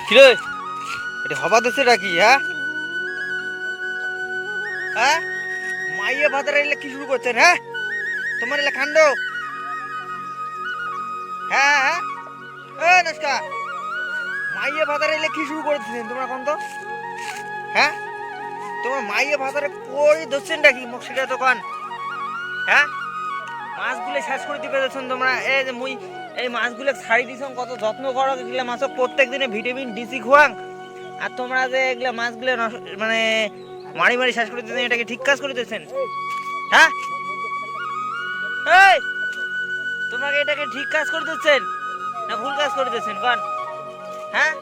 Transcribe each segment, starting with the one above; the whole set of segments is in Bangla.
কিরে এটা হবা দেশে নাকি? হ্যাঁ হ্যাঁ, মাইয়ে ভাতার এলে কি শুরু করছেন? হ্যাঁ, তোমার এলে কাণ্ড। হ্যাঁ হ্যাঁ, এ নস্কা, মাইয়ে ভাতার এলে কি শুরু করে দিচ্ছেন তোমরা এখন তো? হ্যাঁ, তোমার মাইয়ে ভাতারে কই ধরছেন নাকি মুখ সেটা দোকান? হ্যাঁ, মাছগুলো শেষ করে দিবে দেখছেন তোমরা। এই যে মুই এই মাছগুলো ছাড়ি দিছং, কত যত্ন করো এগুলা মাছক প্রত্যেক দিনে ভিটামিন ডিসি খুয়াং, আর তোমরা যে এগুলা মাছগুলো মানে মারি মারি শেষ করে দিতেছেন, এটাকে ঠিক কাজ করে দিতেছেন? হ্যাঁ, এই তোমাকে এটাকে ঠিক কাজ করে দিচ্ছেন না ভুল কাজ করে দিচ্ছেন কোন? হ্যাঁ,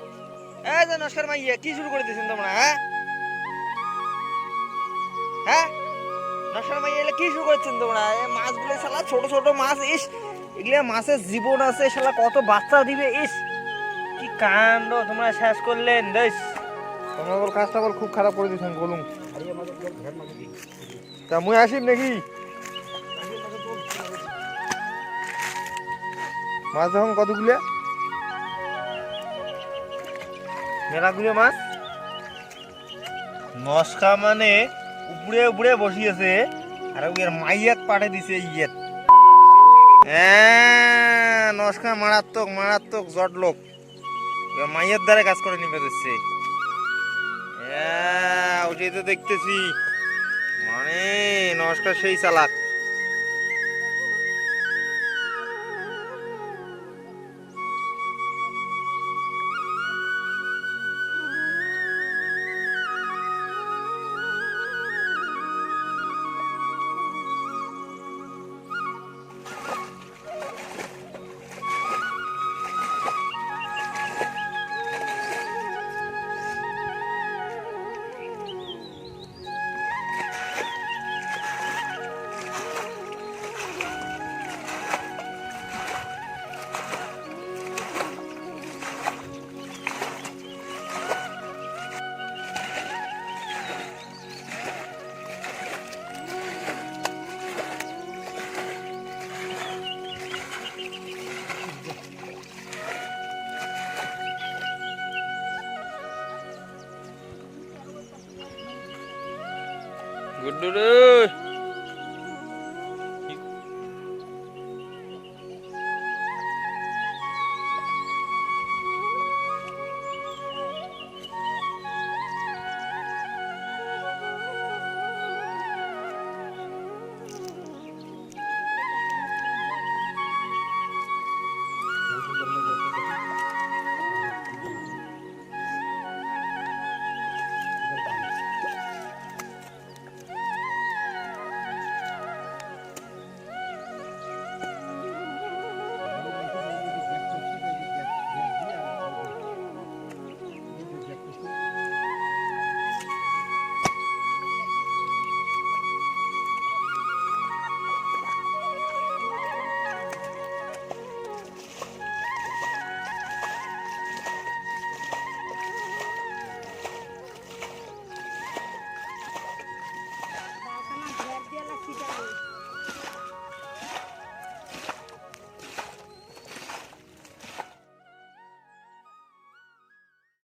এই যে নস্কর মাইয়া কি শুরু করে দিয়েছেন তোমরা? হ্যাঁ হ্যাঁ, নস্কর মাইয়া এলে কি শুরু করেছেন তোমরা? এই মাছগুলো শালা ছোট ছোট মাছ, ইস এগুলা মাছের জীবন আছে, শালা কত বাচ্চা দিবে, ইস কি কাণ্ড তোমরা শেষ করলেন দেশ। তোমরা বল কাজটা বল খুব খারাপ করে দিয়েছেন বলুন। তা মুই আসিম নাকি? মাছ যখন কতগুলো মেলাগুলো মাছ, নস্কা মানে উপরে উপরে বসিয়েছে, আর ওর মাইয়াক পাঠে দিছে ইয়েত। হ্যাঁ, নস্কা মারাত্মক মারাত্মক জট লোক, মাইয়ের দ্বারা কাজ করে নিবে দিচ্ছে। হ্যাঁ, ওটাই তো দেখতেছি, মানে নস্কা সেই চালাক। গুড্ডু রে,